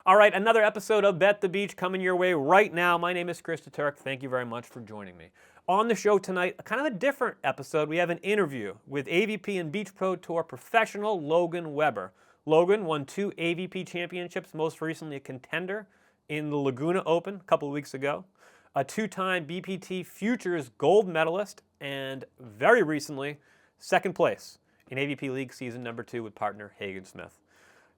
All right, another episode of Bet the Beach coming your way right now. My name is Chris Turk. Thank you very much for joining me. On the show tonight, kind of a different episode. We have an interview with AVP and Beach Pro Tour professional Logan Webber. Logan won 2 AVP championships, most recently a contender in the Laguna Open a couple of weeks ago, a 2-time BPT Futures gold medalist, and very recently, second place in AVP League season number 2 with partner Hagen Smith.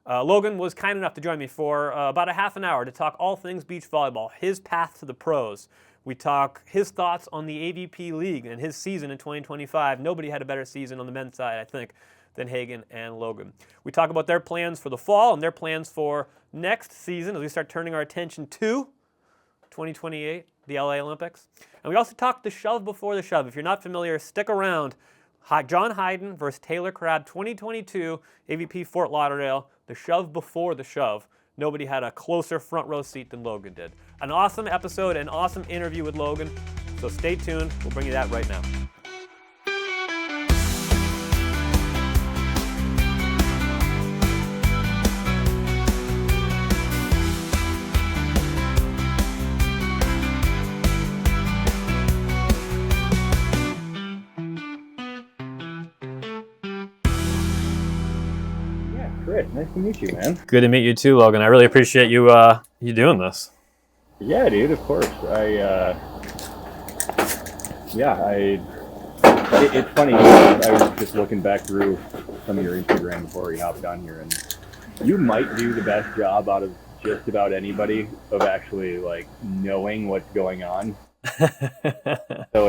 Logan was kind enough to join me for about a half an hour to talk all things beach volleyball, his path to the pros. We talk his thoughts on the AVP League and his season in 2025. Nobody had a better season on the men's side, I think, than Hagen and Logan. We talk about their plans for the fall and their plans for next season as we start turning our attention to 2028, the LA Olympics. And we also talk the shove before the shove. If you're not familiar, stick around. John Hyden versus Taylor Crabb, 2022, AVP Fort Lauderdale, the shove before the shove. Nobody had a closer front row seat than Logan did. An awesome episode, an awesome interview with Logan, so stay tuned. We'll bring you that right now. Chris, nice to meet you, man. Good to meet you too, Logan. I really appreciate you doing this. Yeah, dude, of course. It's funny. I was just looking back through some of your Instagram before we hopped on here, and you might do the best job out of just about anybody of actually like knowing what's going on. So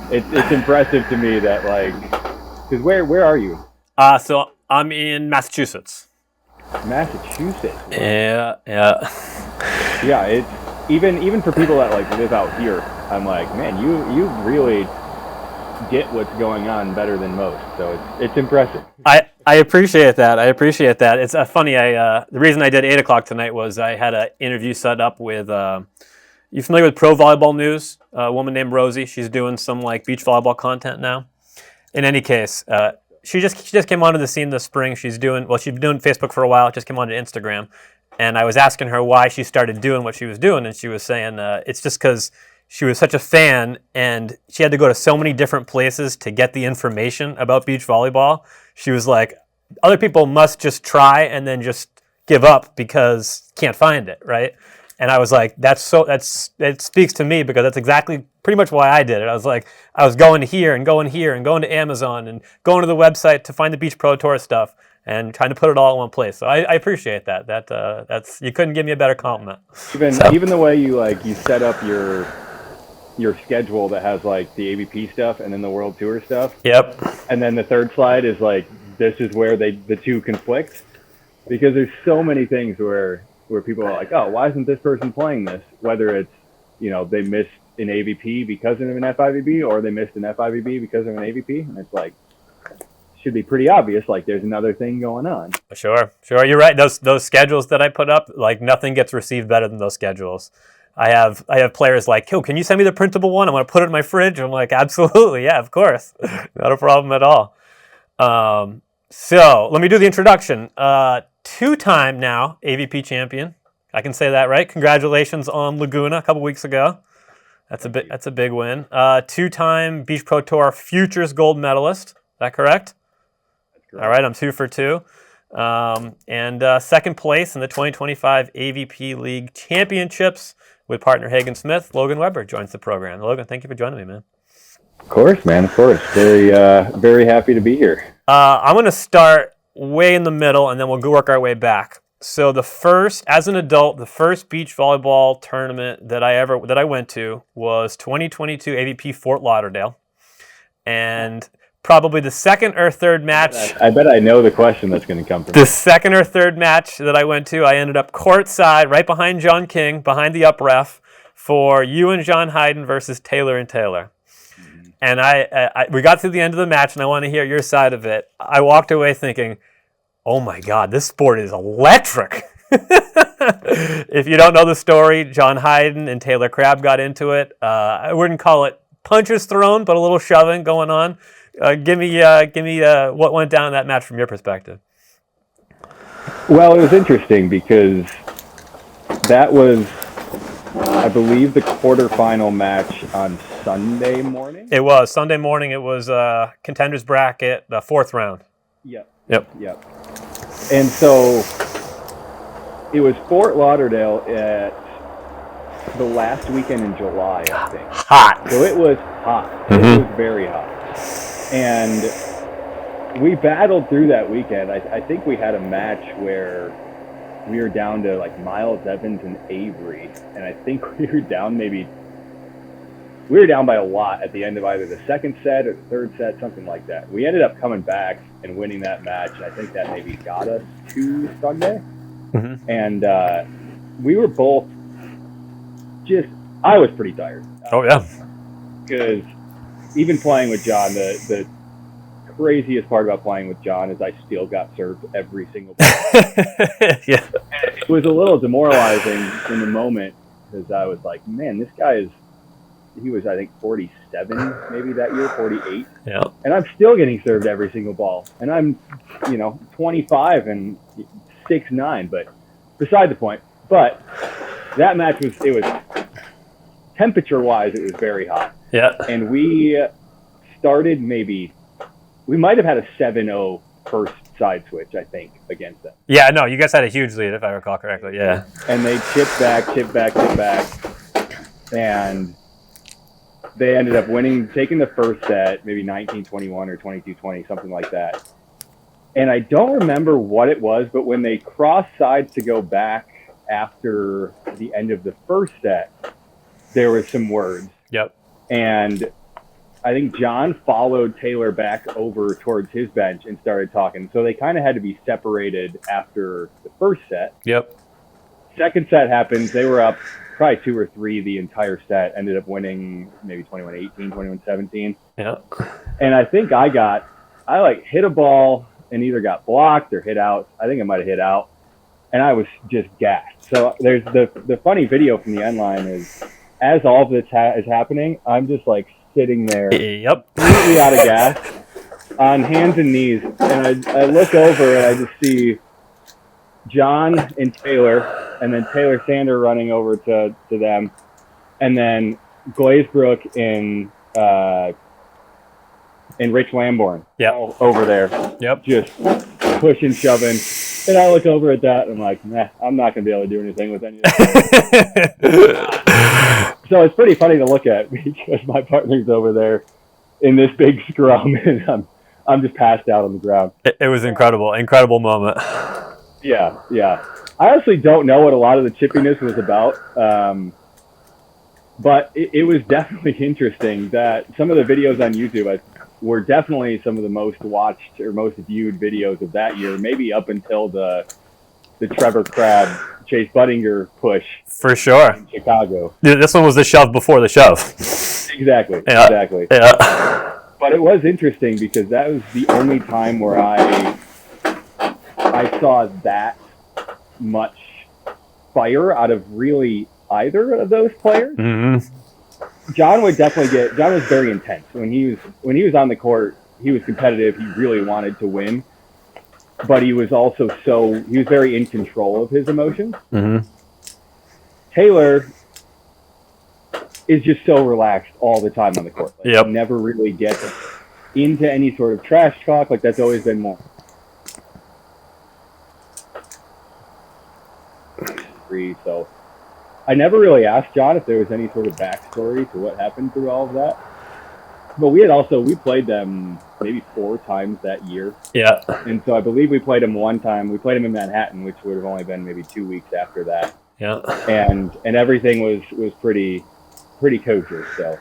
it's impressive to me that because where are you? So I'm in Massachusetts. Massachusetts. Yeah. Yeah, it's even for people that live out here, I'm like, man, you really get what's going on better than most. So it's impressive. I appreciate that. It's funny. The reason I did 8 o'clock tonight was I had an interview set up with. You familiar with Pro Volleyball News? A woman named Rosie. She's doing some beach volleyball content now. In any case. She just came onto the scene this spring. She's been doing Facebook for a while. Just came onto Instagram, and I was asking her why she started doing what she was doing, and she was saying it's just because she was such a fan, and she had to go to so many different places to get the information about beach volleyball. She was like, other people must just try and then just give up because can't find it, right? And I was like, it speaks to me because that's exactly pretty much why I did it. I was going here and going to Amazon and going to the website to find the Beach Pro Tour stuff and trying to put it all in one place. So I appreciate that. That's you couldn't give me a better compliment. Even the way you set up your schedule that has the AVP stuff and then the World Tour stuff. Yep. And then the third slide is this is where the two conflict, because there's so many things where people are like, oh, why isn't this person playing this? Whether it's, they missed an AVP because of an FIVB or they missed an FIVB because of an AVP. And it's should be pretty obvious, there's another thing going on. Sure. You're right. Those schedules that I put up, nothing gets received better than those schedules. I have players yo, can you send me the printable one? I'm going to put it in my fridge. I'm like, absolutely. Yeah, of course. Not a problem at all. So let me do the introduction. 2-time now AVP champion. I can say that, right? Congratulations on Laguna a couple weeks ago. That's a big win. 2-time Beach Pro Tour Futures gold medalist. Is that correct? That's correct. All right, I'm 2 for 2. And second place in the 2025 AVP League Championships with partner Hagen Smith. Logan Webber joins the program. Logan, thank you for joining me, man. Of course, man. Of course. Very happy to be here. I'm going to start way in the middle, and then we'll work our way back. So as an adult, the first beach volleyball tournament that I went to was 2022 AVP Fort Lauderdale, and probably the second or third match. I bet I know the question that's going to come from the second or third match that I went to. I ended up courtside, right behind John King, behind the up ref, for you and John Hyden versus Taylor and Taylor. And we got to the end of the match, and I want to hear your side of it. I walked away thinking, oh my God, this sport is electric. If you don't know the story, John Hyden and Taylor Crabb got into it. I wouldn't call it punches thrown, but a little shoving going on. Give me what went down in that match from your perspective. Well, it was interesting because That was, I believe, the quarterfinal match on Sunday morning. It was Sunday morning. It was contenders bracket, the 4th round. Yep. Yep. And so it was Fort Lauderdale at the last weekend in July, I think. Hot. So it was hot. Mm-hmm. It was very hot. And we battled through that weekend. I think we had a match where we were down to like Miles Evans and Avery. And I think we were down by a lot at the end of either the second set or the third set, something like that. We ended up coming back and winning that match. And I think that maybe got us to Sunday. Mm-hmm. And we were both I was pretty tired. Oh, yeah. Because even playing with John, the craziest part about playing with John is I still got served every single ball. Yeah. And it was a little demoralizing in the moment because I was like, man, this guy he was, I think, 47 maybe that year, 48. Yeah. And I'm still getting served every single ball. And I'm, 25 and 6'9", but beside the point. But that match was temperature-wise, it was very hot. Yeah. And we started we might have had a 7-0 first side switch, I think, against them. Yeah, no, you guys had a huge lead, if I recall correctly. Yeah. And they chipped back. And they ended up taking the first set, maybe 19-21 or 22-20, something like that. And I don't remember what it was, but when they crossed sides to go back after the end of the first set, there were some words. Yep. And I think John followed Taylor back over towards his bench and started talking. So they kind of had to be separated after the first set. Yep. Second set happens. They were up probably 2 or 3 the entire set, ended up winning maybe 21-18, 21-17. Yeah. And I think I hit a ball and either got blocked or hit out. I think I might have hit out. And I was just gassed. So there's the funny video from the end line is, as all of this is happening, I'm just like sitting there, yep, completely out of gas, on hands and knees, and I look over and I just see John and Taylor, and then Taylor Sander running over to them, and then Glazebrook and Rich Lamborn, all over there, just pushing, shoving. And I look over at that and I'm like, nah, I'm not going to be able to do anything with any of that. So it's pretty funny to look at because my partner's over there in this big scrum and I'm just passed out on the ground. It was incredible moment. Yeah. I honestly don't know what a lot of the chippiness was about, but it was definitely interesting that some of the videos on YouTube were definitely some of the most watched or most viewed videos of that year, maybe up until the Trevor Crabb, Chase Budinger push. For sure. In Chicago. This one was the shove before the shove. Exactly. Yeah. Exactly. Yeah. But it was interesting because that was the only time where I saw that much fire out of really either of those players. Mm-hmm. John was very intense. When he was on the court, he was competitive. He really wanted to win. But he was also he was very in control of his emotions. Mm-hmm. Taylor is just so relaxed all the time on the court. He never really gets into any sort of trash talk. Like, that's always been more. So I never really asked John if there was any sort of backstory to what happened through all of that. But we played them maybe 4 times that year. Yeah. And so I believe we played them one time. We played them in Manhattan, which would have only been maybe 2 weeks after that. Yeah. And everything was pretty kosher. So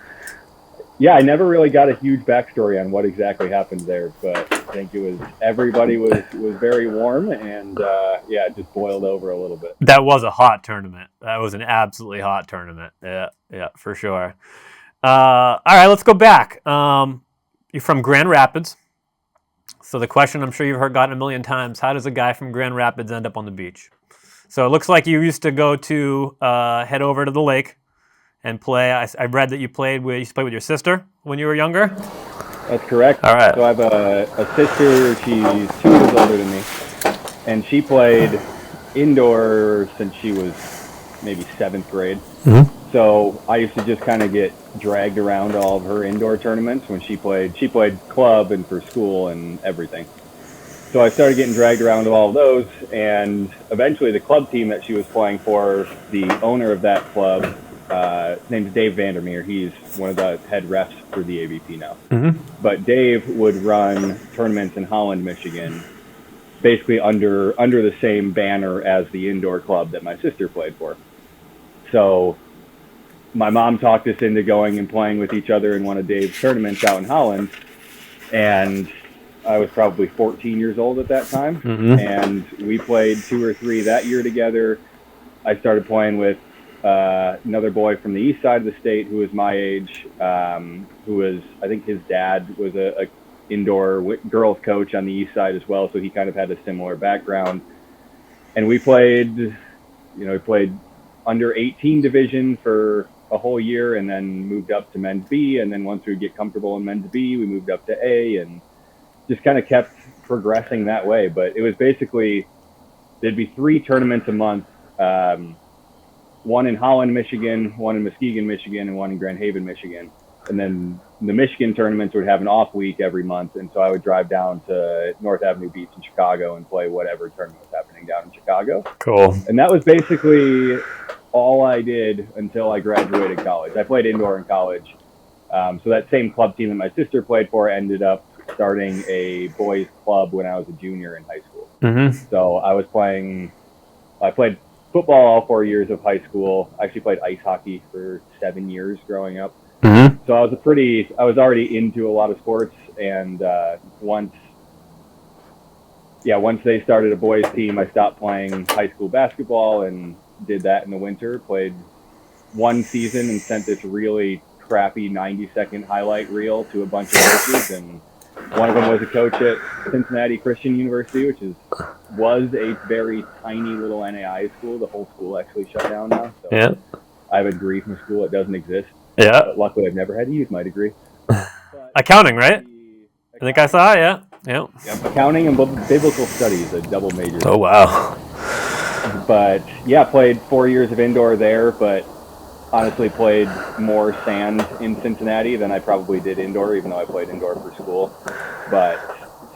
yeah, I never really got a huge backstory on what exactly happened there, but I think everybody was very warm and it just boiled over a little bit. That was a hot tournament. That was an absolutely hot tournament. Yeah, for sure. All right, let's go back. You're from Grand Rapids. So the question I'm sure you've gotten a million times, how does a guy from Grand Rapids end up on the beach? So it looks like you used to go to head over to the lake and play. I read that you used to play with your sister when you were younger. That's correct. All right. So I have a sister. She's 2 years older than me, and she played indoor since she was maybe 7th grade. Mm-hmm. So I used to just kind of get dragged around all of her indoor tournaments when she played. She played club and for school and everything. So I started getting dragged around to all of those, and eventually the club team that she was playing for, the owner of that club, his name's Dave Vandermeer. He's one of the head refs for the AVP now. Mm-hmm. But Dave would run tournaments in Holland, Michigan, basically under the same banner as the indoor club that my sister played for. So my mom talked us into going and playing with each other in one of Dave's tournaments out in Holland, and I was probably 14 years old at that time, and we played 2 or 3 that year together. I started playing with another boy from the east side of the state who was my age, who was, I think his dad was a indoor girls coach on the east side as well, so he kind of had a similar background. And we played, we played under 18 division for a whole year, and then moved up to men's B, and then once we would get comfortable in men's B, we moved up to A, and just kind of kept progressing that way. But it was basically, there'd be 3 tournaments a month, one in Holland, Michigan, one in Muskegon, Michigan, and one in Grand Haven, Michigan. And then the Michigan tournaments would have an off week every month, and so I would drive down to North Avenue Beach in Chicago and play whatever tournament was happening down in Chicago. Cool. And that was basically all I did until I graduated college. I played indoor in college. So that same club team that my sister played for ended up starting a boys club when I was a junior in high school. Mm-hmm. So I played football all 4 years of high school. I actually played ice hockey for 7 years growing up. Mm-hmm. So I was already into a lot of sports, and once they started a boys team, I stopped playing high school basketball and did that in the winter. Played 1 season and sent this really crappy 90-second highlight reel to a bunch of coaches, and one of them was a coach at Cincinnati Christian University, which was a very tiny little NAI school. The whole school actually shut down now. So Yeah. I have a degree from school. It doesn't exist. Yeah. But luckily, I've never had to use my degree. Accounting, right? I think I saw it, yeah. Yeah. Yep. Accounting and biblical studies, a double major. Oh, wow. But yeah, played 4 years of indoor there, but honestly played more sand in Cincinnati than I probably did indoor, even though I played indoor for school. But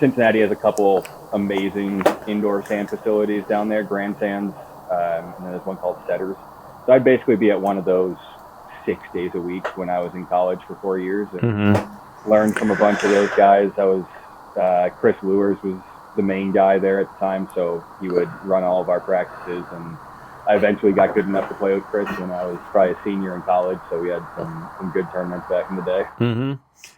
Cincinnati has a couple amazing indoor sand facilities down there, Grand Sands, and then there's one called Setters. So I'd basically be at one of those 6 days a week when I was in college for 4 years, and learned from a bunch of those guys. I was Chris Lewers was the main guy there at the time, so he would run all of our practices, and I eventually got good enough to play with Chris when I was probably a senior in college, so we had some good tournaments back in the day. Mm-hmm.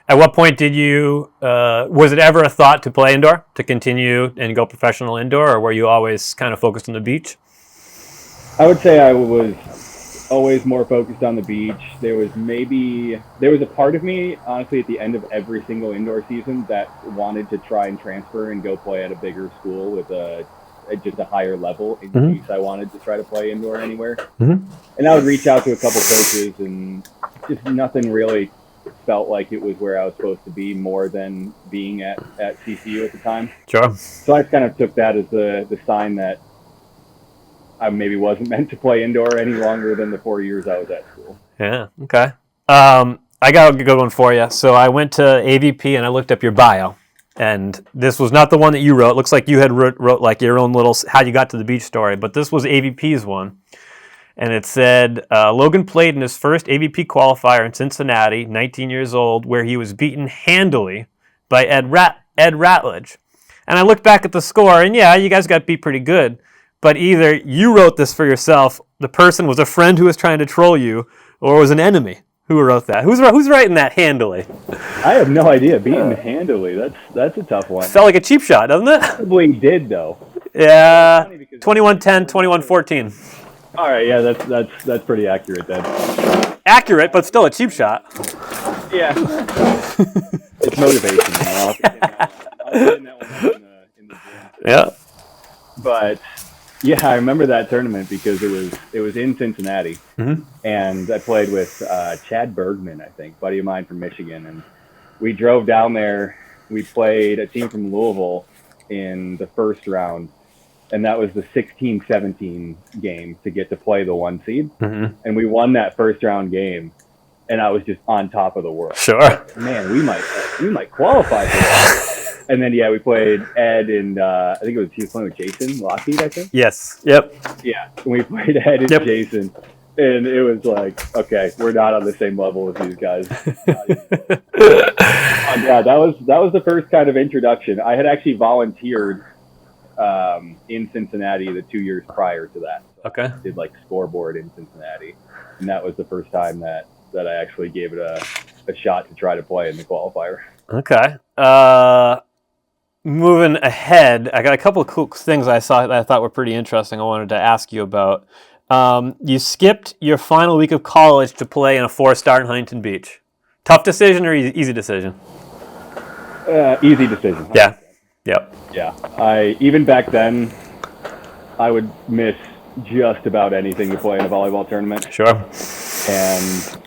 At what point did you, was it ever a thought to play indoor, to continue and go professional indoor, or were you always kind of focused on the beach? I would say I was always more focused on the beach. There was a part of me, honestly, at the end of every single indoor season that wanted to try and transfer and go play at a bigger school with just a higher level in case I wanted to try to play indoor anywhere. And I would reach out to a couple coaches, and just nothing really felt like it was where I was supposed to be, more than being at CCU at the time. Sure. So I kind of took that as the sign that I maybe wasn't meant to play indoor any longer than the 4 years I was at school. Yeah, okay. I got a good one for you. So I went to AVP and I looked up your bio. And this was not the one that you wrote. It looks like you had wrote like your own little how you got to the beach story, but this was AVP's one. And it said, Logan played in his first AVP qualifier in Cincinnati, 19 years old, where he was beaten handily by Ed Ratledge. And I looked back at the score, and yeah, you guys got beat pretty good. But either you wrote this for yourself, the person was a friend who was trying to troll you, or was an enemy who wrote that. Who's writing that handily? I have no idea. Beaten handily, that's a tough one. Felt like a cheap shot, doesn't it? Probably did, though. Yeah, 21-10, 21-14. All right, yeah, that's pretty accurate then. Accurate, but still a cheap shot. Yeah. It's motivation, you know. I'll get in that one in the gym. Yeah. But yeah, I remember that tournament because it was in Cincinnati, and I played with Chad Bergman, I think, buddy of mine from Michigan, and we drove down there. We played a team from Louisville in the first round, and that was the 16-17 game to get to play the 1 seed. Mm-hmm. And we won that first round game, and I was just on top of the world. Sure. Man, we might qualify for that. And then we played Ed, and I think he was playing with Jason Lockheed, I think. Yes. Yep. Yeah, we played Ed and Jason, and it was like, okay, we're not on the same level as these guys. Yeah, that was the first kind of introduction. I had actually volunteered in Cincinnati the 2 years prior to that. So Okay. I did like scoreboard in Cincinnati, and that was the first time that I actually gave it a shot to try to play in the qualifier. Okay. Moving ahead, I got a couple of cool things I saw that I thought were pretty interesting I wanted to ask you about. You skipped your final week of college to play in a 4-star in Huntington Beach. Tough decision or easy decision? Easy decision. Yeah. Yep. Yeah. Even back then, I would miss just about anything to play in a volleyball tournament. Sure. And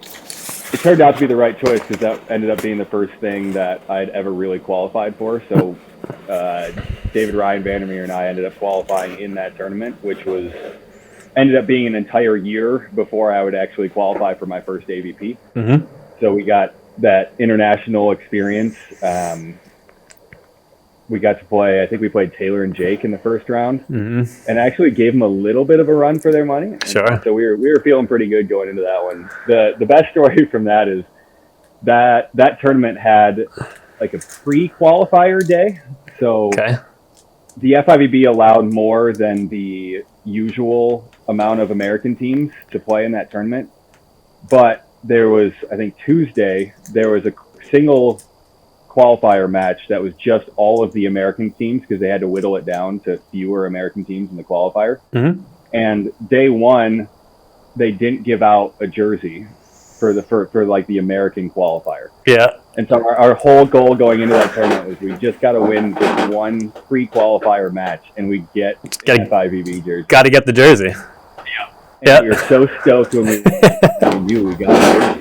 it turned out to be the right choice because that ended up being the first thing that I'd ever really qualified for. So David Ryan Vandermeer and I ended up qualifying in that tournament, which ended up being an entire year before I would actually qualify for my first AVP. Mm-hmm. So we got that international experience. We got to play, I think we played Taylor and Jake in the first round, and actually gave them a little bit of a run for their money. Sure. So we were feeling pretty good going into that one. The best story from that is that tournament had like a pre-qualifier day. So the FIVB allowed more than the usual amount of American teams to play in that tournament. But there was, I think Tuesday, there was a single qualifier match that was just all of the American teams because they had to whittle it down to fewer American teams in the qualifier. Mm-hmm. And day one, they didn't give out a jersey for like the American qualifier. Yeah. And so our whole goal going into that tournament was we just got to win just one pre-qualifier match, and we get an FIVB jersey. Got to get the jersey. And we were so stoked when we knew we got the jersey.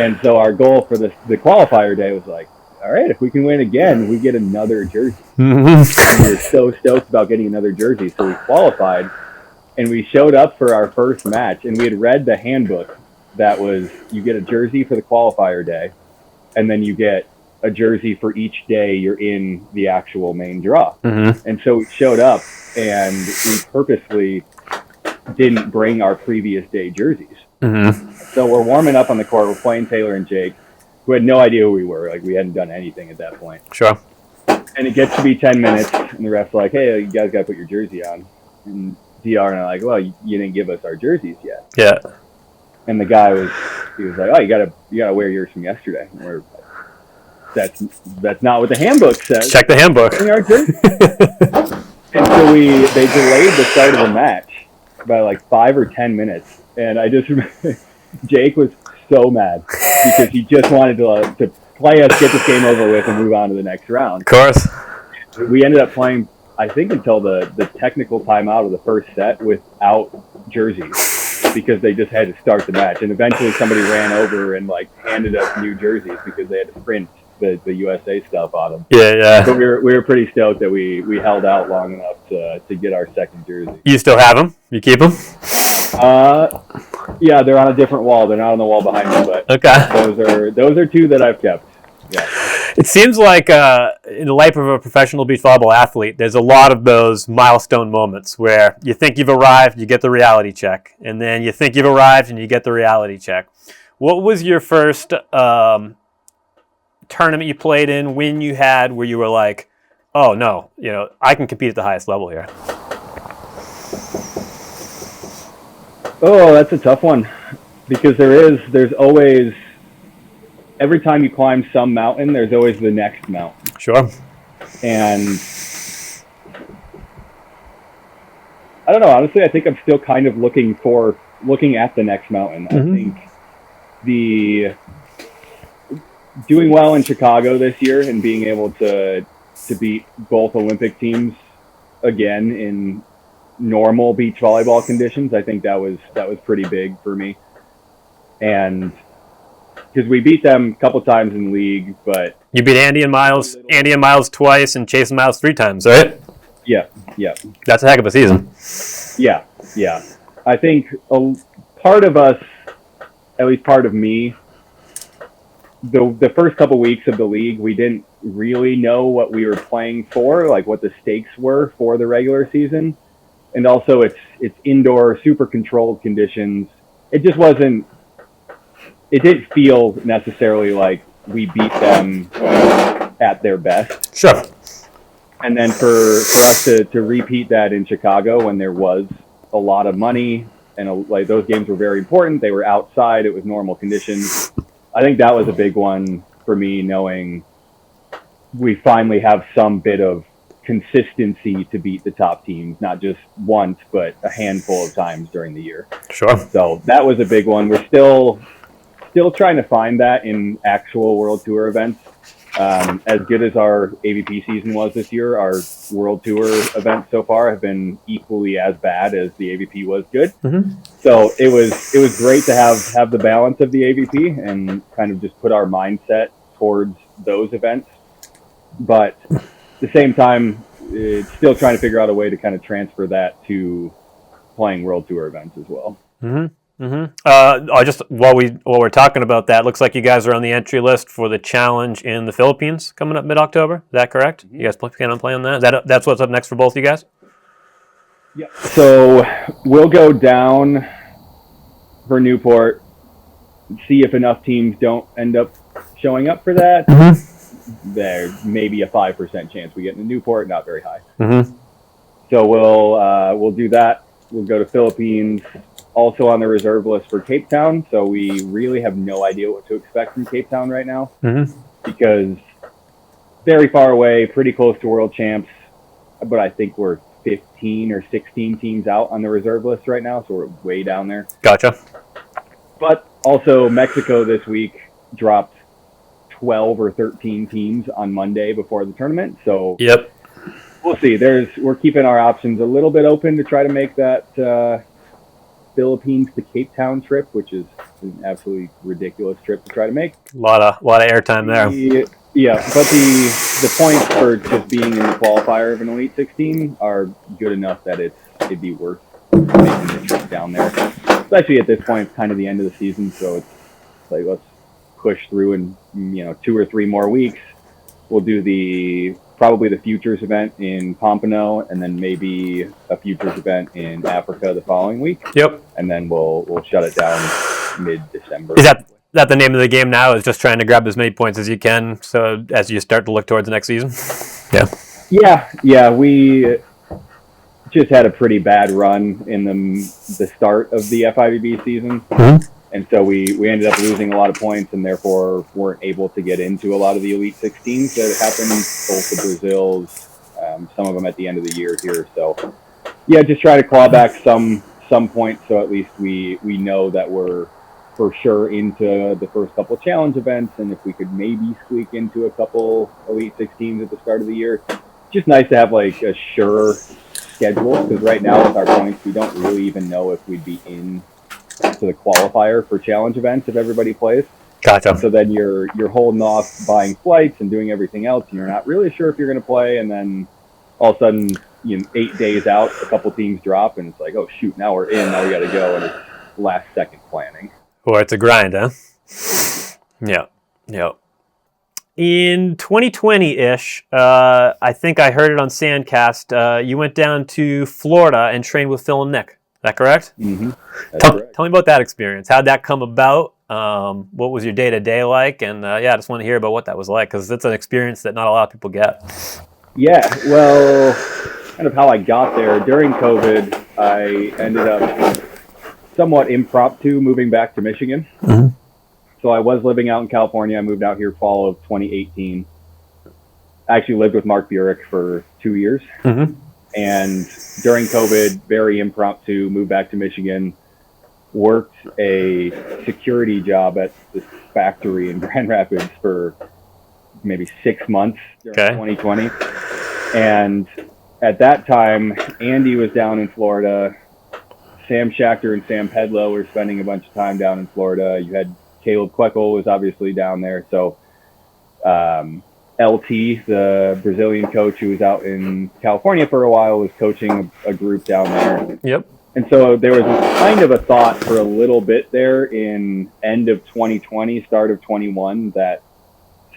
And so our goal for the qualifier day was like, all right, if we can win again, we get another jersey. Mm-hmm. And we were so stoked about getting another jersey. So we qualified, and we showed up for our first match, and we had read the handbook that was you get a jersey for the qualifier day, and then you get a jersey for each day you're in the actual main draw. Mm-hmm. And so we showed up, and we purposely didn't bring our previous day jerseys. Mm-hmm. So we're warming up on the court. We're playing Taylor and Jake, who had no idea who we were. Like, we hadn't done anything at that point. Sure. And it gets to be 10 minutes, and the ref's like, hey, you guys got to put your jersey on. And DR and I are like, well, you didn't give us our jerseys yet. Yeah. And the guy was like, oh, you gotta wear yours from yesterday. And we're like, that's not what the handbook says. Check the handbook. And so they delayed the start of the match by like 5 or 10 minutes. And I just remember Jake was so mad because he just wanted to play us, get this game over with, and move on to the next round. Of course. We ended up playing, I think, until the technical timeout of the first set without jerseys because they just had to start the match. And eventually somebody ran over and like handed us new jerseys because they had to print the USA stuff on them. Yeah. But we were pretty stoked that we held out long enough to get our second jersey. You still have them? You keep them? Yeah, they're on a different wall. They're not on the wall behind me, but those are two that I've kept. Yeah. It seems like in the life of a professional beach volleyball athlete, there's a lot of those milestone moments where you think you've arrived, you get the reality check, and then you think you've arrived and you get the reality check. What was your first tournament you played in, win you had, where you were like, oh no, I can compete at the highest level here? Oh, that's a tough one because there's always, every time you climb some mountain, there's always the next mountain. Sure. And I don't know, honestly, I think I'm still kind of looking at the next mountain. Mm-hmm. I think doing well in Chicago this year and being able to beat both Olympic teams again in normal beach volleyball conditions, I think that was pretty big for me. And because we beat them a couple times in league, but you beat Andy and Miles twice and Chase and Miles 3 times, right? Yeah, yeah. That's a heck of a season. Yeah, yeah. I think a part of us, at least part of me, the first couple weeks of the league, we didn't really know what we were playing for, like what the stakes were for the regular season. And also it's indoor, super controlled conditions. It just wasn't, it didn't feel necessarily like we beat them at their best. Sure. And then for us to repeat that in Chicago when there was a lot of money and like those games were very important. They were outside. It was normal conditions. I think that was a big one for me, knowing we finally have some bit of consistency to beat the top teams, not just once, but a handful of times during the year. Sure. So that was a big one. We're still trying to find that in actual World Tour events. As good as our AVP season was this year, our World Tour events so far have been equally as bad as the AVP was good. Mm-hmm. So it was great to have the balance of the AVP and kind of just put our mindset towards those events. But at the same time, it's still trying to figure out a way to kind of transfer that to playing World Tour events as well. Mm-hmm. Just while we're talking about that, looks like you guys are on the entry list for the challenge in the Philippines coming up mid-October. Is that correct? Mm-hmm. You guys plan on playing that? That's what's up next for both you guys? Yeah. So we'll go down for Newport, see if enough teams don't end up showing up for that. Mm-hmm. There may be a 5% chance we get into Newport, not very high. Mm-hmm. So we'll do that. We'll go to Philippines. Also on the reserve list for Cape Town, so we really have no idea what to expect from Cape Town right now, mm-hmm. because very far away, pretty close to world champs, but I think we're 15 or 16 teams out on the reserve list right now, so we're way down there. Gotcha. But also Mexico this week dropped 12 or 13 teams on Monday before the tournament, so yep. We'll see. We're keeping our options a little bit open to try to make that Philippines to Cape Town trip, which is an absolutely ridiculous trip to try to make. A lot of airtime there. Yeah, but the points for just being in the qualifier of an Elite 16 are good enough that it'd be worth making the trip down there. Especially at this point, it's kind of the end of the season, so it's like let's push through and 2 or 3 more weeks. We'll do probably the Futures event in Pompano, and then maybe a Futures event in Africa the following week. Yep. And then we'll shut it down mid-December. Is that the name of the game now? Is just trying to grab as many points as you can, so as you start to look towards the next season? Yeah. We just had a pretty bad run in the start of the FIVB season. Mm-hmm. And so we ended up losing a lot of points and therefore weren't able to get into a lot of the Elite 16s that happened, both the Brazils, some of them at the end of the year here. So, yeah, just try to claw back some points so at least we know that we're for sure into the first couple challenge events, and if we could maybe squeak into a couple Elite 16s at the start of the year. Just nice to have like a sure schedule, because right now with our points, we don't really even know if we'd be in to the qualifier for challenge events if everybody plays. Gotcha. So then you're holding off buying flights and doing everything else, and you're not really sure if you're going to play, and then all of a sudden, 8 days out, a couple teams drop, and it's like, oh shoot, now we're in, now we got to go, and it's last second planning. Or it's a grind, huh? Yeah. In 2020-ish, I think I heard it on Sandcast, you went down to Florida and trained with Phil and Nick. Is that correct? Mm-hmm. Tell me about that experience. How'd that come about? What was your day-to-day like? And I just want to hear about what that was like, because it's an experience that not a lot of people get. Yeah, well, kind of how I got there. During COVID, I ended up somewhat impromptu moving back to Michigan. Mm-hmm. So I was living out in California. I moved out here fall of 2018. I actually lived with Mark Burek for 2 years. Mm-hmm. And during COVID, very impromptu, moved back to Michigan, worked a security job at this factory in Grand Rapids for maybe 6 months during 2020. And at that time, Andy was down in Florida. Sam Schachter and Sam Pedlow were spending a bunch of time down in Florida. You had Caleb Queckel was obviously down there. So LT, the Brazilian coach who was out in California for a while, was coaching a group down there. Yep. And so there was kind of a thought for a little bit there in end of 2020, start of 21, that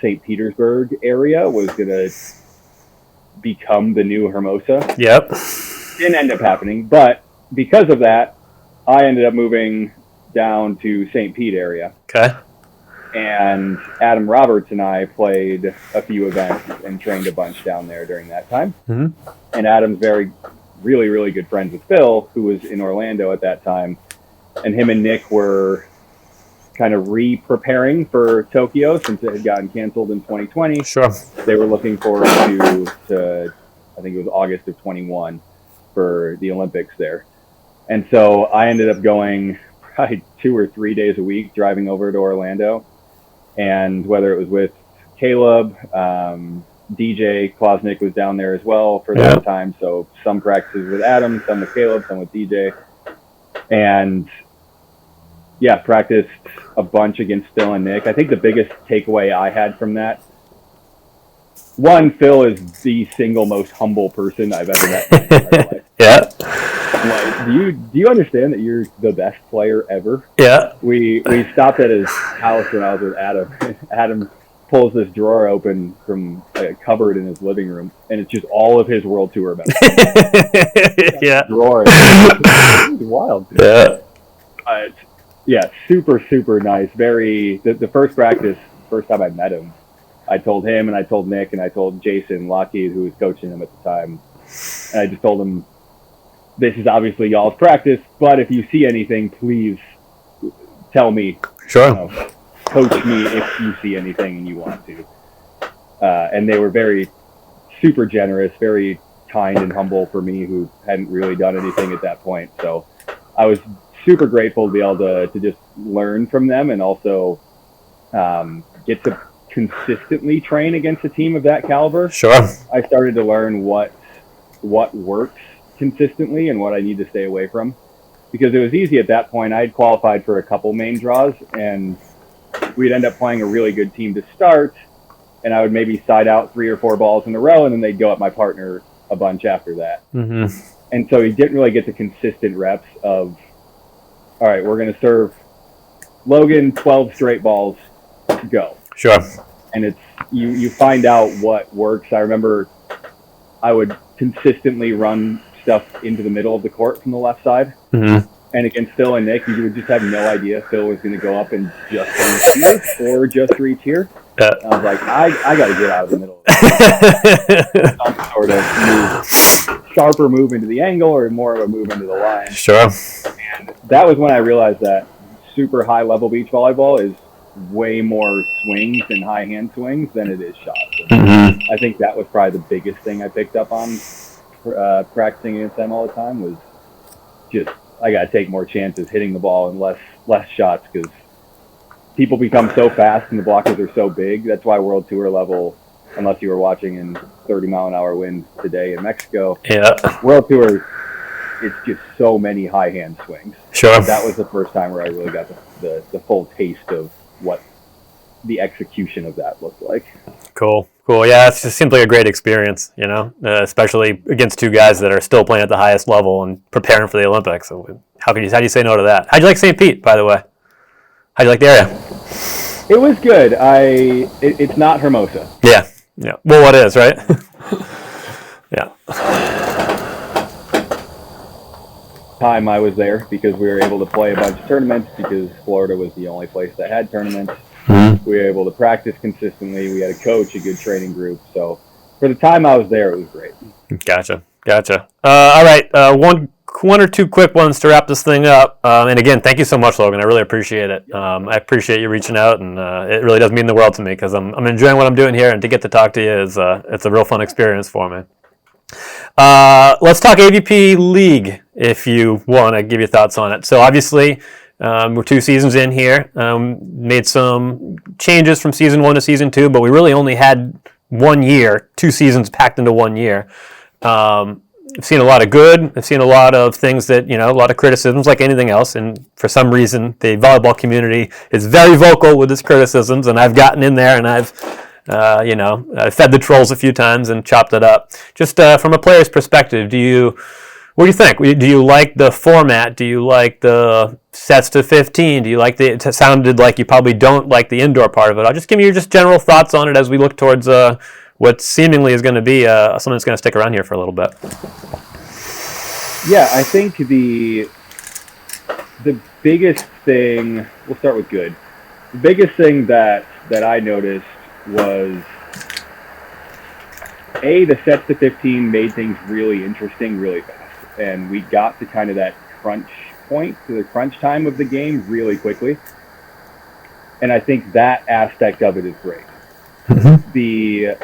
St. Petersburg area was going to become the new Hermosa. Yep. Didn't end up happening, but because of that, I ended up moving down to St. Pete area. Okay. And Adam Roberts and I played a few events and trained a bunch down there during that time. Mm-hmm. And Adam's really, really good friends with Phil, who was in Orlando at that time. And him and Nick were kind of re-preparing for Tokyo since it had gotten canceled in 2020. Sure. They were looking forward to I think it was August of 21 for the Olympics there. And so I ended up going probably 2 or 3 days a week driving over to Orlando. And whether it was with Caleb, DJ Klosnick was down there as well for that time. So some practices with Adam, some with Caleb, some with DJ. And yeah, practiced a bunch against Phil and Nick. I think the biggest takeaway I had from that, one, Phil is the single most humble person I've ever met in my entire life. Yeah. Like, do you understand that you're the best player ever? Yeah. We stopped at his house when I was with Adam. Adam pulls this drawer open from a cupboard in his living room, and it's just all of his World Tour events. Yeah. Drawer. It's wild. Yeah. Yeah, super, super nice. The first practice, first time I met him, I told him and I told Nick and I told Jason Lockheed, who was coaching him at the time, and I just told him, this is obviously y'all's practice, but if you see anything, please tell me. Sure. Coach me if you see anything and you want to. And they were very super generous, very kind and humble for me, who hadn't really done anything at that point. So I was super grateful to be able to just learn from them and also get to consistently train against a team of that caliber. Sure. I started to learn what works consistently and what I need to stay away from, because it was easy at that point. I had qualified for a couple main draws, and we'd end up playing a really good team to start, and I would maybe side out 3 or 4 balls in a row, and then they'd go at my partner a bunch after that. Mm-hmm. And so he didn't really get the consistent reps of, all right, we're going to serve Logan 12 straight balls, go. Sure. And it's you find out what works. I remember I would consistently run stuff into the middle of the court from the left side. Mm-hmm. And against Phil and Nick, you would just have no idea Phil was going to go up and just here or just reach here. Yeah. I was like, I got to get out of the middle of some sort of sharper move into the angle or more of a move into the line. Sure. And that was when I realized that super high level beach volleyball is way more swings and high hand swings than it is shots. Mm-hmm. I think that was probably the biggest thing I picked up on practicing against them all the time, was just I got to take more chances hitting the ball and less shots, because people become so fast and the blockers are so big. That's why World Tour level, unless you were watching in 30-mile-an-hour winds today in Mexico, World Tour, it's just so many high hand swings. Sure. That was the first time where I really got the full taste of what the execution of that looked like. Cool. Yeah, it's just simply a great experience, especially against two guys that are still playing at the highest level and preparing for the Olympics. So how do you say no to that? How'd you like St. Pete, by the way? How'd you like the area? It was good. It's not Hermosa. Yeah. Well, what is, right? Yeah. Time I was there because we were able to play a bunch of tournaments, because Florida was the only place that had tournaments. Mm-hmm. We were able to practice consistently. We had a coach, a good training group. So for the time I was there, it was great. Gotcha. All right. One or two quick ones to wrap this thing up. And again, thank you so much, Logan. I really appreciate it. I appreciate you reaching out, and it really does mean the world to me, because I'm enjoying what I'm doing here, and to get to talk to you is it's a real fun experience for me. Let's talk AVP League, if you want to give your thoughts on it. So obviously, we're 2 seasons in here. Made some changes from season 1 to season 2, but we really only had 1 year, 2 seasons packed into 1 year. I've seen a lot of good. I've seen a lot of things that, a lot of criticisms, like anything else. And for some reason, the volleyball community is very vocal with its criticisms, and I've gotten in there and I've Fed the trolls a few times and chopped it up. Just from a player's perspective, what do you think? Do you like the format? Do you like the sets to 15? Do you like it sounded like you probably don't like the indoor part of it. I'll just give me your just general thoughts on it as we look towards what seemingly is going to be something that's going to stick around here for a little bit. Yeah, I think the biggest thing, we'll start with good. The biggest thing that I noticed was, the sets to 15 made things really interesting really fast. And we got to kind of that crunch point, to the crunch time of the game really quickly. And I think that aspect of it is great. Mm-hmm. The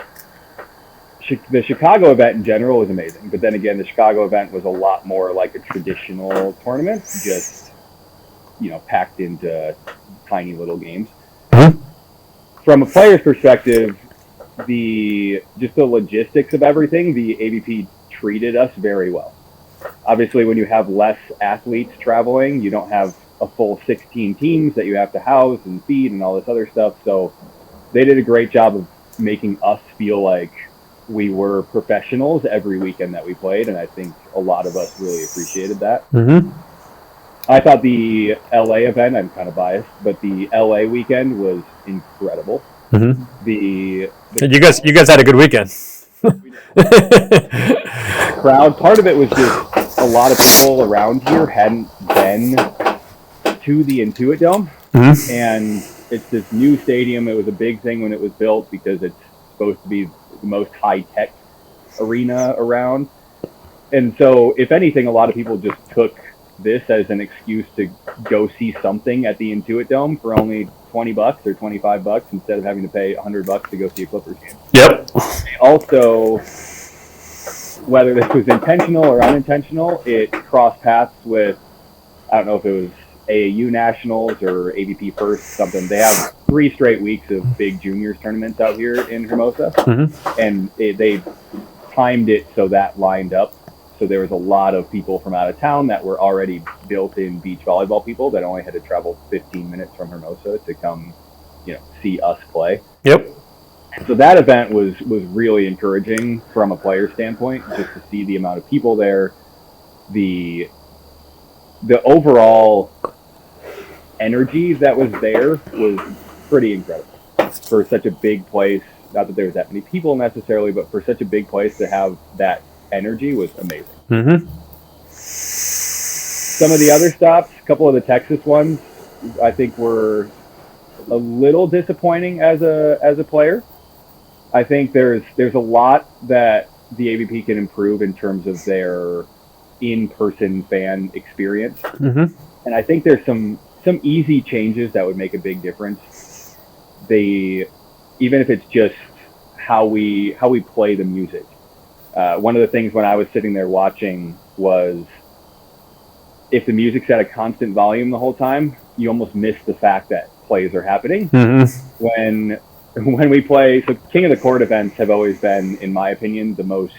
Chicago event in general was amazing. But then again, the Chicago event was a lot more like a traditional tournament, just, packed into tiny little games. Mm-hmm. From a player's perspective, the logistics of everything, the AVP treated us very well. Obviously, when you have less athletes traveling, you don't have a full 16 teams that you have to house and feed and all this other stuff. So they did a great job of making us feel like we were professionals every weekend that we played. And I think a lot of us really appreciated that. Mm-hmm. I thought the LA event, I'm kind of biased, but the LA weekend was incredible. Mm-hmm. You guys had a good weekend. Crowd, part of it was just a lot of people around here hadn't been to the Intuit Dome. Mm-hmm. And it's this new stadium. It was a big thing when it was built because it's supposed to be the most high-tech arena around. And so, if anything, a lot of people just took this as an excuse to go see something at the Intuit Dome for only $20 or $25 instead of having to pay $100 to go see a Clippers game. Yep. Also, whether this was intentional or unintentional, it crossed paths with, I don't know if it was AAU Nationals or AVP First, something. They have 3 straight weeks of big juniors tournaments out here in Hermosa. Mm-hmm. And they timed it so that lined up. So there was a lot of people from out of town that were already built-in beach volleyball people that only had to travel 15 minutes from Hermosa to come, see us play. Yep. So that event was really encouraging from a player standpoint, just to see the amount of people there. The overall energy that was there was pretty incredible for such a big place. Not that there was that many people necessarily, but for such a big place to have that energy was amazing. Mm-hmm. Some of the other stops, a couple of the Texas ones, I think were a little disappointing as a player. I think there's a lot that the AVP can improve in terms of their in-person fan experience. Mm-hmm. And I think there's some easy changes that would make a big difference. Even if it's just how we play the music. One of the things when I was sitting there watching was, if the music's at a constant volume the whole time, you almost miss the fact that plays are happening. Mm-hmm. When we play, so King of the Court events have always been, in my opinion, the most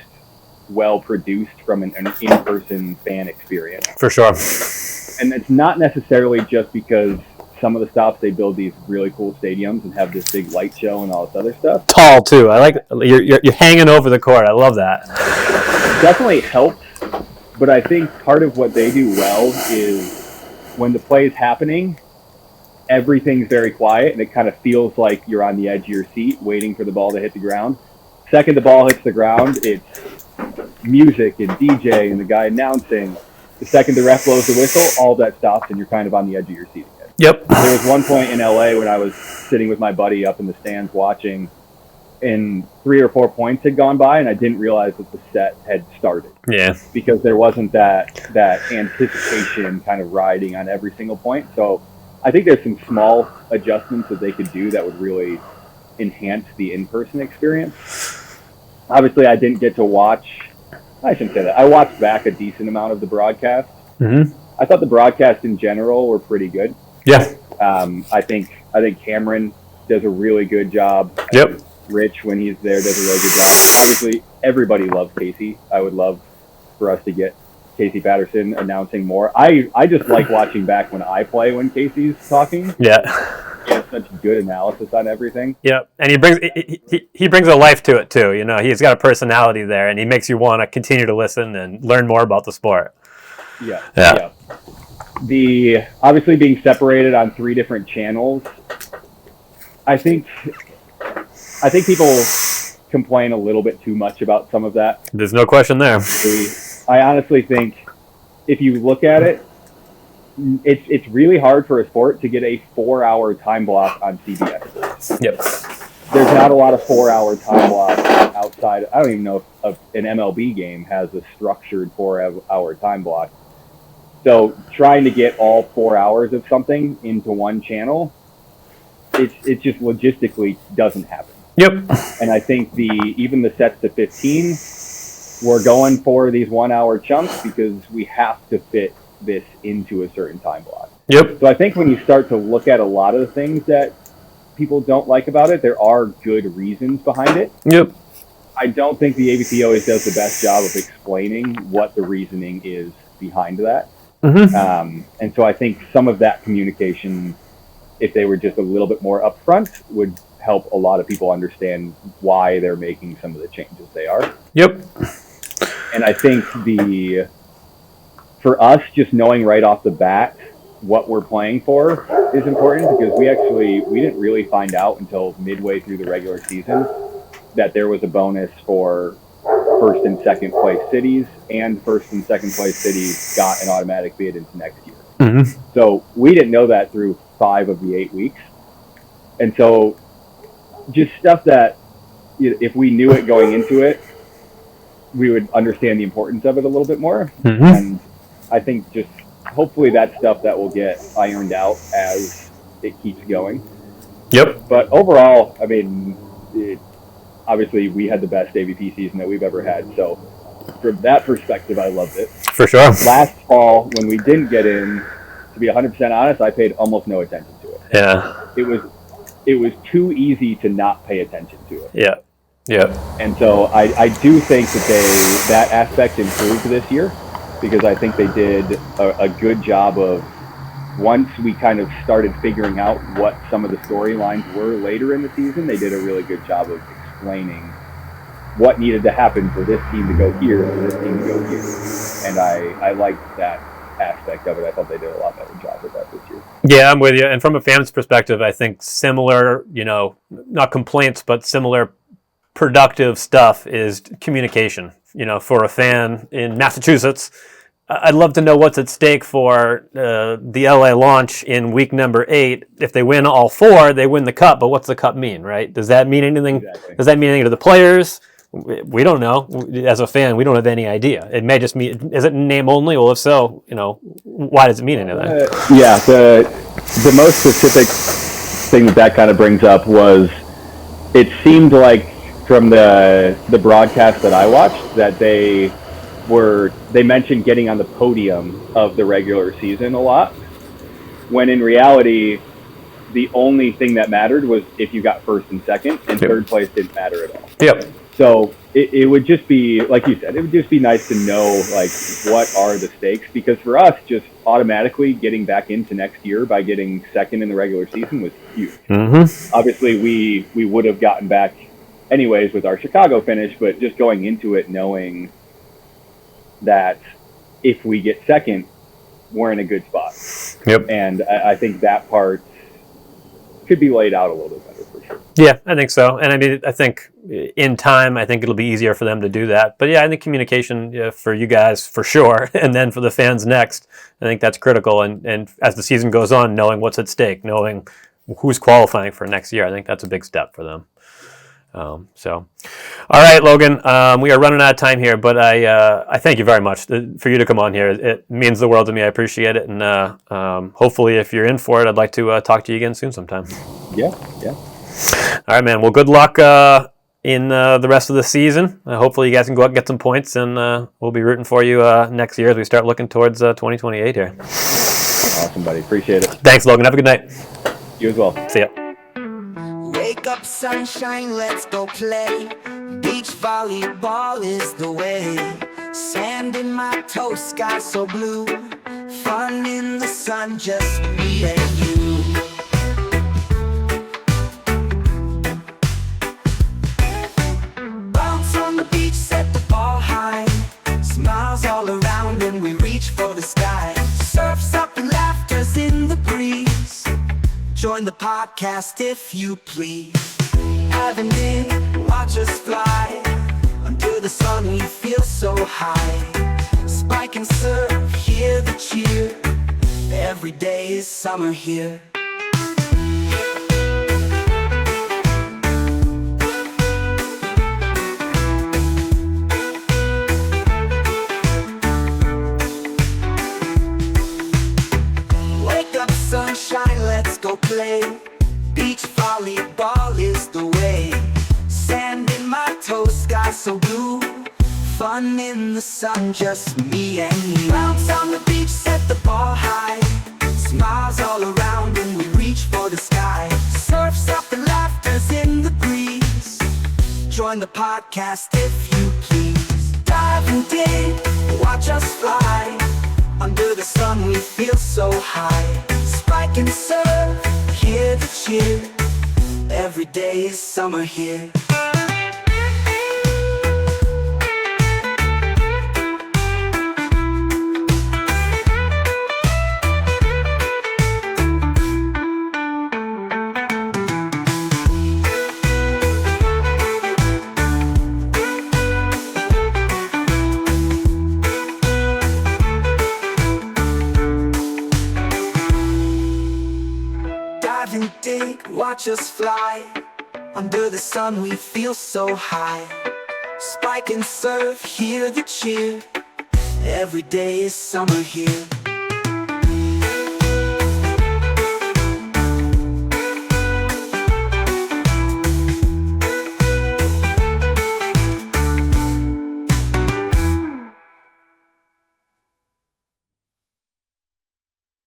well-produced from an in-person fan experience. For sure. And it's not necessarily just because some of the stops, they build these really cool stadiums and have this big light show and all this other stuff. Tall, too. I like you're hanging over the court. I love that. It definitely helps, but I think part of what they do well is when the play is happening, everything's very quiet, and it kind of feels like you're on the edge of your seat waiting for the ball to hit the ground. Second the ball hits the ground, it's music and DJ and the guy announcing. The second the ref blows the whistle, all that stops, and you're kind of on the edge of your seat again. Yep. There was one point in LA when I was sitting with my buddy up in the stands watching, and 3 or 4 points had gone by, and I didn't realize that the set had started. Yeah. Because there wasn't that anticipation kind of riding on every single point. So I think there's some small adjustments that they could do that would really enhance the in-person experience. Obviously, I didn't get to watch. I shouldn't say that. I watched back a decent amount of the broadcast. Mm-hmm. I thought the broadcasts in general were pretty good. Yeah. I think Cameron does a really good job. Yep. Rich, when he's there, does a really good job. Obviously, everybody loves Casey. I would love for us to get Casey Patterson announcing more. I just like watching back when I play when Casey's talking. Yeah. such good analysis on everything. Yeah, and he brings a life to it too. You know, he's got a personality there, and he makes you want to continue to listen and learn more about the sport. Yeah. The obviously being separated on 3 different channels, I think people complain a little bit too much about some of that. There's no question there. I honestly think if you look at it, it's really hard for a sport to get a 4-hour time block on CBS. Yep. There's not a lot of 4-hour time blocks outside. I don't even know if an MLB game has a structured 4-hour time block. So trying to get all 4 hours of something into one channel, it just logistically doesn't happen. Yep. And I think even the sets to 15, we're going for these 1-hour chunks because we have to fit this into a certain time block. Yep. So I think when you start to look at a lot of the things that people don't like about it, there are good reasons behind it. Yep. I don't think the AVP always does the best job of explaining what the reasoning is behind that. Mm-hmm. And so I think some of that communication, if they were just a little bit more upfront, would help a lot of people understand why they're making some of the changes they are. Yep. And I think for us, just knowing right off the bat what we're playing for is important, because we didn't really find out until midway through the regular season that there was a bonus for first and second place cities, and first and second place cities got an automatic bid into next year. Mm-hmm. So we didn't know that through 5 of the 8 weeks. And so just stuff that, if we knew it going into it, we would understand the importance of it a little bit more. Mm-hmm. And I think just hopefully that's stuff that will get ironed out as it keeps going. Yep. But overall, I mean, obviously we had the best AVP season that we've ever had. So from that perspective, I loved it. For sure. Last fall, when we didn't get in, to be 100% honest, I paid almost no attention to it. Yeah. It was too easy to not pay attention to it. Yeah. Yeah. And so I do think that aspect improved this year, because I think they did a good job of, once we kind of started figuring out what some of the storylines were later in the season, they did a really good job of explaining what needed to happen for this team to go here and this team to go here. And I liked that aspect of it. I thought they did a lot better job with that this year. Yeah, I'm with you. And from a fan's perspective, I think similar, not complaints, but similar productive stuff is communication. For a fan in Massachusetts, I'd love to know what's at stake for the LA launch in week number 8. If they win all 4, they win the cup. But what's the cup mean, right? Does that mean anything? Exactly. Does that mean anything to the players? We don't know. As a fan, we don't have any idea. It may just mean, is it name only? Well, if so, why does it mean anything? Yeah, the most specific thing that kind of brings up was, it seemed like from the broadcast that I watched that they mentioned getting on the podium of the regular season a lot, when in reality, the only thing that mattered was if you got first and second, and third place didn't matter at all. Yep. So it would just be, like you said, it would just be nice to know, like, what are the stakes? Because for us, just automatically getting back into next year by getting second in the regular season was huge. Mm-hmm. Obviously, we would have gotten back anyways with our Chicago finish, but just going into it knowing that if we get second, we're in a good spot. Yep. And I think that part could be laid out a little bit better for sure. Yeah, I think so. And I mean, I think in time, I think it'll be easier for them to do that. But yeah, I think communication for you guys for sure, and then for the fans next, I think that's critical. And as the season goes on, knowing what's at stake, knowing who's qualifying for next year, I think that's a big step for them. All right, Logan, we are running out of time here, but I thank you very much for you to come on here. It means the world to me. I appreciate it. And hopefully, if you're in for it, I'd like to talk to you again soon sometime. Yeah. All right, man. Well, good luck in the rest of the season. Hopefully, you guys can go out and get some points, and we'll be rooting for you next year as we start looking towards 2028 here. Awesome, buddy. Appreciate it. Thanks, Logan. Have a good night. You as well. See ya. Wake up, sunshine, let's go play. Beach volleyball is the way. Sand in my toes, sky so blue. Fun in the sun, just me and you. breeze. Join the podcast if you please. Hagen, watch us fly. Under the sun we feel so high. Spike and serve, hear the cheer. Every day is summer here. Wake up sunshine, let's go play. Beach volleyball is the way. Sand in my toes, sky so blue. Fun in the sun, just me and you. Bounce on the beach, set the ball high. Smiles all around when we reach for the sky. Surfs up and laughter's in the breeze. Join the podcast if you please. Dive and dig, watch us fly. Under the sun we feel so high. Spike and serve, hear the cheer. Every day is summer here. Dive and dig, watch us fly. Under the sun we feel so high. Spike and serve, hear the cheer. Every day is summer here.